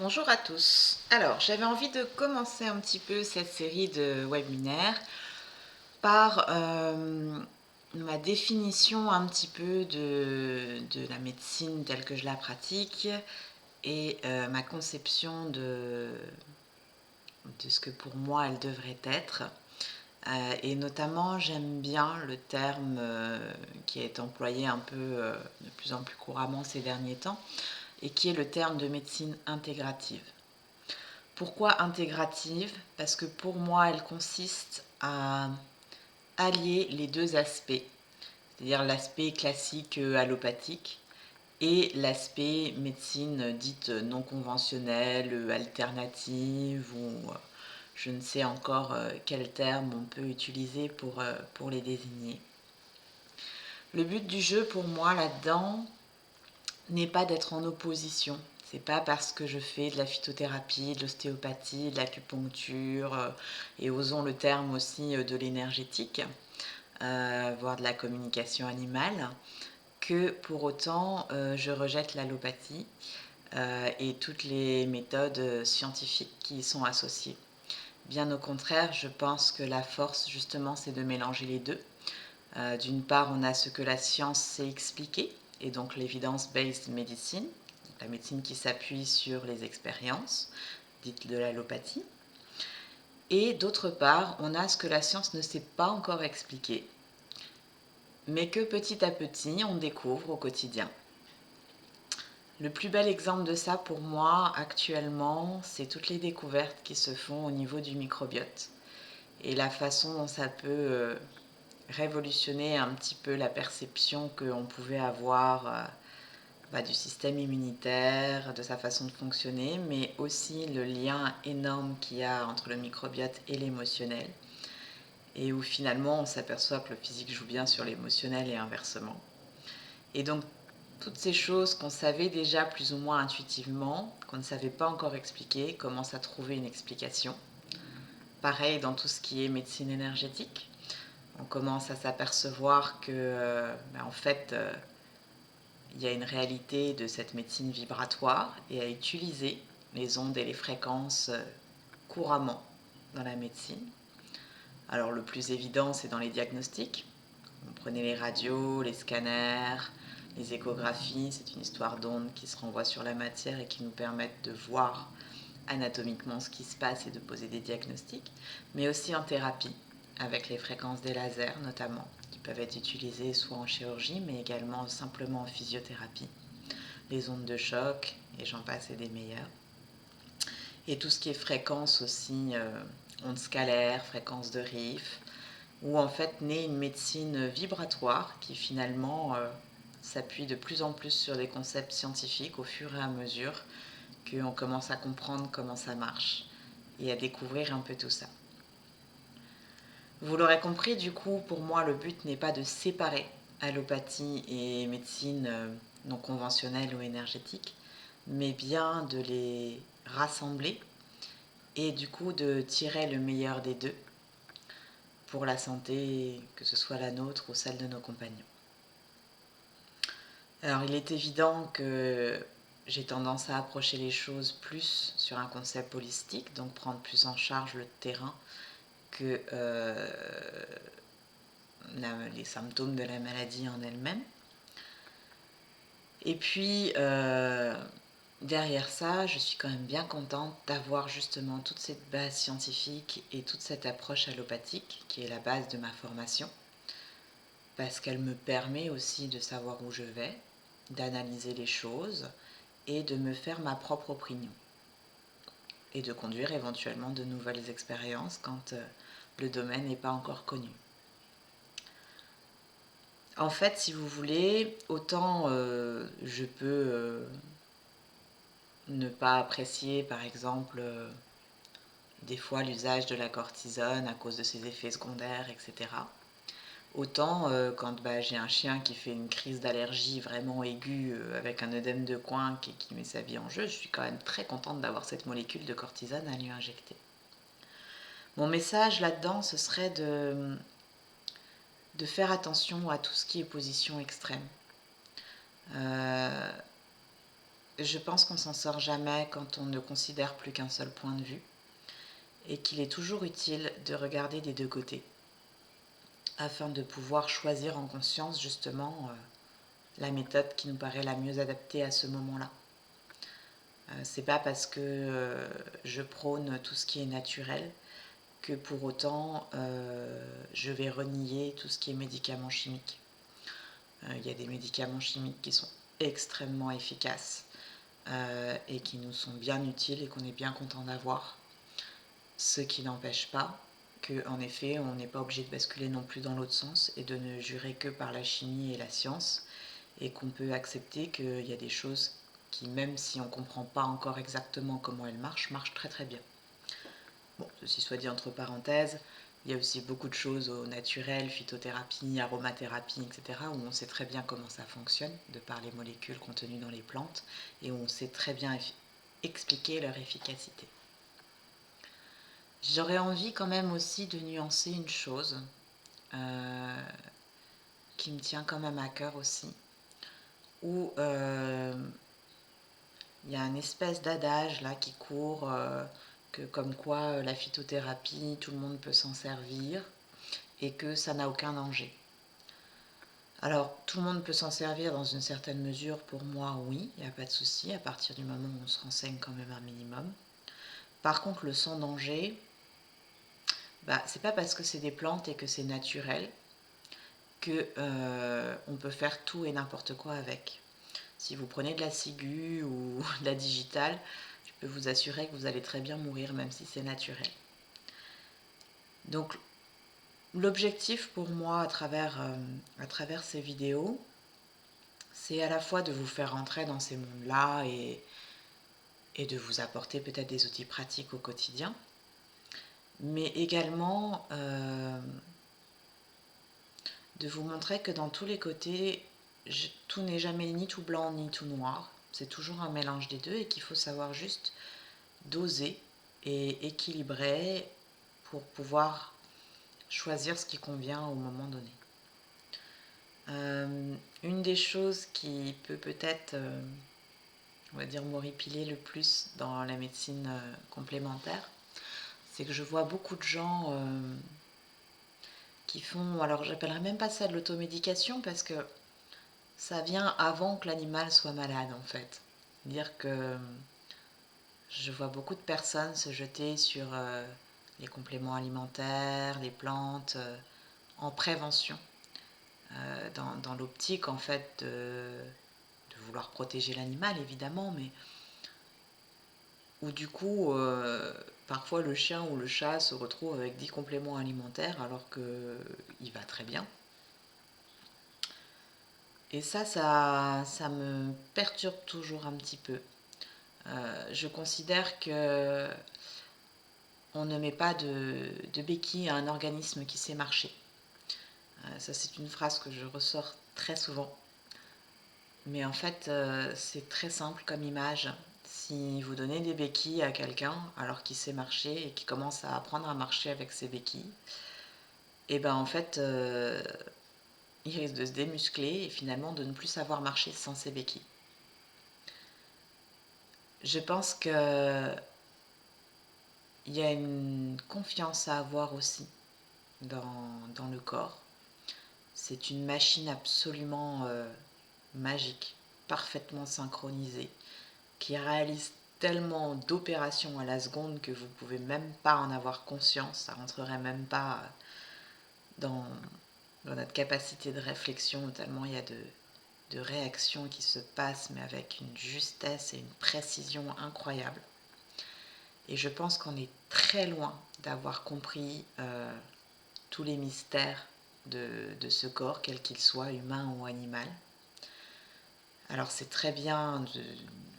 Bonjour à tous. Alors, j'avais envie de commencer un petit peu cette série de webinaires par ma définition un petit peu de la médecine telle que je la pratique et ma conception de ce que pour moi elle devrait être. Et notamment, j'aime bien le terme qui est employé un peu de plus en plus couramment ces derniers temps et qui est le terme de médecine intégrative. Pourquoi intégrative? Parce que pour moi, elle consiste à allier les deux aspects, c'est-à-dire l'aspect classique allopathique et l'aspect médecine dite non conventionnelle, alternative ou je ne sais encore quel terme on peut utiliser pour les désigner. Le but du jeu pour moi là-dedans n'est pas d'être en opposition. C'est pas parce que je fais de la phytothérapie, de l'ostéopathie, de l'acupuncture et osons le terme aussi de l'énergétique, voire de la communication animale, que pour autant je rejette l'allopathie et toutes les méthodes scientifiques qui y sont associées. Bien au contraire, je pense que la force justement c'est de mélanger les deux. D'une part, on a ce que la science sait expliquer, et donc l'evidence-based medicine, la médecine qui s'appuie sur les expériences, dites de l'allopathie. Et d'autre part, on a ce que la science ne sait pas encore expliquer, mais que petit à petit, on découvre au quotidien. Le plus bel exemple de ça pour moi actuellement, c'est toutes les découvertes qui se font au niveau du microbiote et la façon dont ça peut révolutionner un petit peu la perception qu'on pouvait avoir du système immunitaire, de sa façon de fonctionner, mais aussi le lien énorme qu'il y a entre le microbiote et l'émotionnel, et où finalement on s'aperçoit que le physique joue bien sur l'émotionnel et inversement. Et donc toutes ces choses qu'on savait déjà plus ou moins intuitivement, qu'on ne savait pas encore expliquer, commencent à trouver une explication. Pareil dans tout ce qui est médecine énergétique. On commence à s'apercevoir que, en fait, il y a une réalité de cette médecine vibratoire et à utiliser les ondes et les fréquences couramment dans la médecine. Alors le plus évident, c'est dans les diagnostics. Vous prenez les radios, les scanners, les échographies, c'est une histoire d'ondes qui se renvoient sur la matière et qui nous permettent de voir anatomiquement ce qui se passe et de poser des diagnostics, mais aussi en thérapie, avec les fréquences des lasers notamment, qui peuvent être utilisées soit en chirurgie, mais également simplement en physiothérapie. Les ondes de choc, et j'en passe et des meilleures. Et tout ce qui est fréquence aussi, ondes scalaires, fréquences de Riff, où en fait naît une médecine vibratoire qui finalement s'appuie de plus en plus sur des concepts scientifiques au fur et à mesure qu'on commence à comprendre comment ça marche et à découvrir un peu tout ça. Vous l'aurez compris, du coup, pour moi, le but n'est pas de séparer allopathie et médecine non conventionnelle ou énergétique, mais bien de les rassembler et du coup de tirer le meilleur des deux pour la santé, que ce soit la nôtre ou celle de nos compagnons. Alors, il est évident que j'ai tendance à approcher les choses plus sur un concept holistique, donc prendre plus en charge le terrain que les symptômes de la maladie en elle-même. Et puis, derrière ça, je suis quand même bien contente d'avoir justement toute cette base scientifique et toute cette approche allopathique qui est la base de ma formation, parce qu'elle me permet aussi de savoir où je vais, d'analyser les choses et de me faire ma propre opinion et de conduire éventuellement de nouvelles expériences quand le domaine n'est pas encore connu. En fait, si vous voulez, autant je peux ne pas apprécier, par exemple, des fois l'usage de la cortisone à cause de ses effets secondaires, etc. Autant quand j'ai un chien qui fait une crise d'allergie vraiment aiguë avec un œdème de coin qui met sa vie en jeu, je suis quand même très contente d'avoir cette molécule de cortisone à lui injecter. Mon message là-dedans, ce serait de faire attention à tout ce qui est position extrême. je pense qu'on s'en sort jamais quand on ne considère plus qu'un seul point de vue et qu'il est toujours utile de regarder des deux côtés afin de pouvoir choisir en conscience justement la méthode qui nous paraît la mieux adaptée à ce moment-là. C'est pas parce que je prône tout ce qui est naturel que pour autant je vais renier tout ce qui est médicaments chimiques. Il y a des médicaments chimiques qui sont extrêmement efficaces et qui nous sont bien utiles et qu'on est bien content d'avoir. Ce qui n'empêche pas qu'en effet on n'est pas obligé de basculer non plus dans l'autre sens et de ne jurer que par la chimie et la science, et qu'on peut accepter qu'il y a des choses qui, même si on ne comprend pas encore exactement comment elles marchent très très bien. Bon, ceci soit dit entre parenthèses, il y a aussi beaucoup de choses au naturel, phytothérapie, aromathérapie, etc., où on sait très bien comment ça fonctionne, de par les molécules contenues dans les plantes, et où on sait très bien expliquer leur efficacité. J'aurais envie quand même aussi de nuancer une chose qui me tient quand même à cœur aussi, où il y a une espèce d'adage là qui court, que comme quoi la phytothérapie, tout le monde peut s'en servir et que ça n'a aucun danger. Alors, tout le monde peut s'en servir dans une certaine mesure, pour moi, oui, il n'y a pas de souci, à partir du moment où on se renseigne quand même un minimum. Par contre, le sans danger, c'est pas parce que c'est des plantes et que c'est naturel que on peut faire tout et n'importe quoi avec. Si vous prenez de la ciguë ou de la digitale, je peux vous assurer que vous allez très bien mourir, même si c'est naturel. Donc, l'objectif pour moi à travers ces vidéos, c'est à la fois de vous faire rentrer dans ces mondes-là et de vous apporter peut-être des outils pratiques au quotidien, mais également de vous montrer que dans tous les côtés, tout n'est jamais ni tout blanc ni tout noir, c'est toujours un mélange des deux et qu'il faut savoir juste doser et équilibrer pour pouvoir choisir ce qui convient au moment donné. Une des choses qui peut peut-être, on va dire, m'horripiler le plus dans la médecine complémentaire, c'est que je vois beaucoup de gens qui font, alors j'appellerais même pas ça de l'automédication parce que ça vient avant que l'animal soit malade en fait. Dire que je vois beaucoup de personnes se jeter sur les compléments alimentaires, les plantes, en prévention, dans l'optique en fait de vouloir protéger l'animal évidemment, mais où du coup parfois le chien ou le chat se retrouve avec 10 compléments alimentaires alors qu'il va très bien. Et ça me perturbe toujours un petit peu. Je considère que on ne met pas de béquille à un organisme qui sait marcher. Ça, c'est une phrase que je ressors très souvent. Mais en fait, c'est très simple comme image. Si vous donnez des béquilles à quelqu'un alors qu'il sait marcher et qu'il commence à apprendre à marcher avec ses béquilles, et ben en fait, il risque de se démuscler et finalement de ne plus savoir marcher sans ses béquilles. Je pense que il y a une confiance à avoir aussi dans le corps. C'est une machine absolument magique, parfaitement synchronisée, qui réalise tellement d'opérations à la seconde que vous ne pouvez même pas en avoir conscience, ça rentrerait même pas dans notre capacité de réflexion, tellement il y a de réactions qui se passent, mais avec une justesse et une précision incroyables. Et je pense qu'on est très loin d'avoir compris tous les mystères de ce corps, quel qu'il soit, humain ou animal. Alors c'est très bien de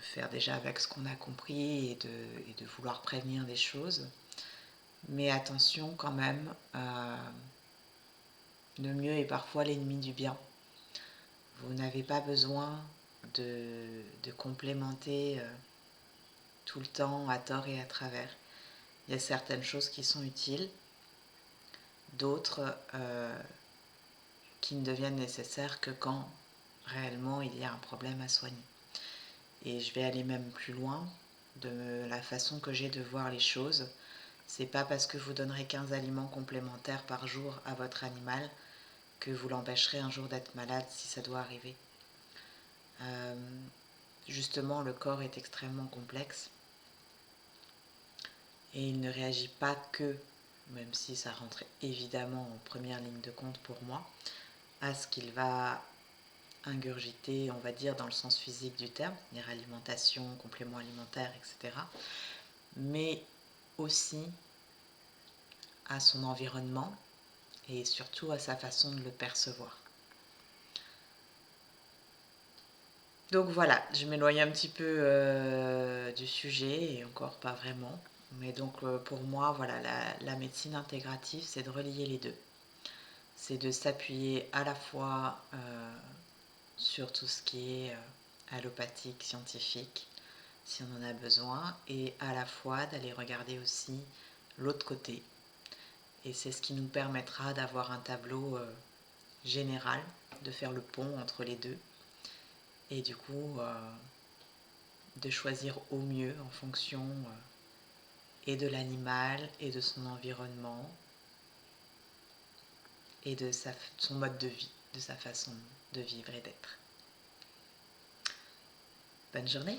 faire déjà avec ce qu'on a compris et de vouloir prévenir des choses, mais attention quand même, le mieux est parfois l'ennemi du bien. Vous n'avez pas besoin de complémenter tout le temps à tort et à travers. Il y a certaines choses qui sont utiles, d'autres qui ne deviennent nécessaires que quand réellement il y a un problème à soigner. Et je vais aller même plus loin de la façon que j'ai de voir les choses. C'est pas parce que vous donnerez 15 aliments complémentaires par jour à votre animal que vous l'empêcherez un jour d'être malade si ça doit arriver. Justement, le corps est extrêmement complexe et il ne réagit pas que, même si ça rentre évidemment en première ligne de compte pour moi, à ce qu'il va ingurgiter, on va dire, dans le sens physique du terme, c'est-à-dire alimentation, compléments alimentaires, etc. Mais aussi à son environnement et surtout à sa façon de le percevoir. Donc voilà, je m'éloigne un petit peu du sujet, et encore pas vraiment. Mais donc pour moi, voilà, la médecine intégrative, c'est de relier les deux. C'est de s'appuyer à la fois sur tout ce qui est allopathique, scientifique, si on en a besoin, et à la fois d'aller regarder aussi l'autre côté. Et c'est ce qui nous permettra d'avoir un tableau général, de faire le pont entre les deux, et du coup de choisir au mieux en fonction et de l'animal et de son environnement et de son mode de vie, de sa façon de vivre et d'être. Bonne journée!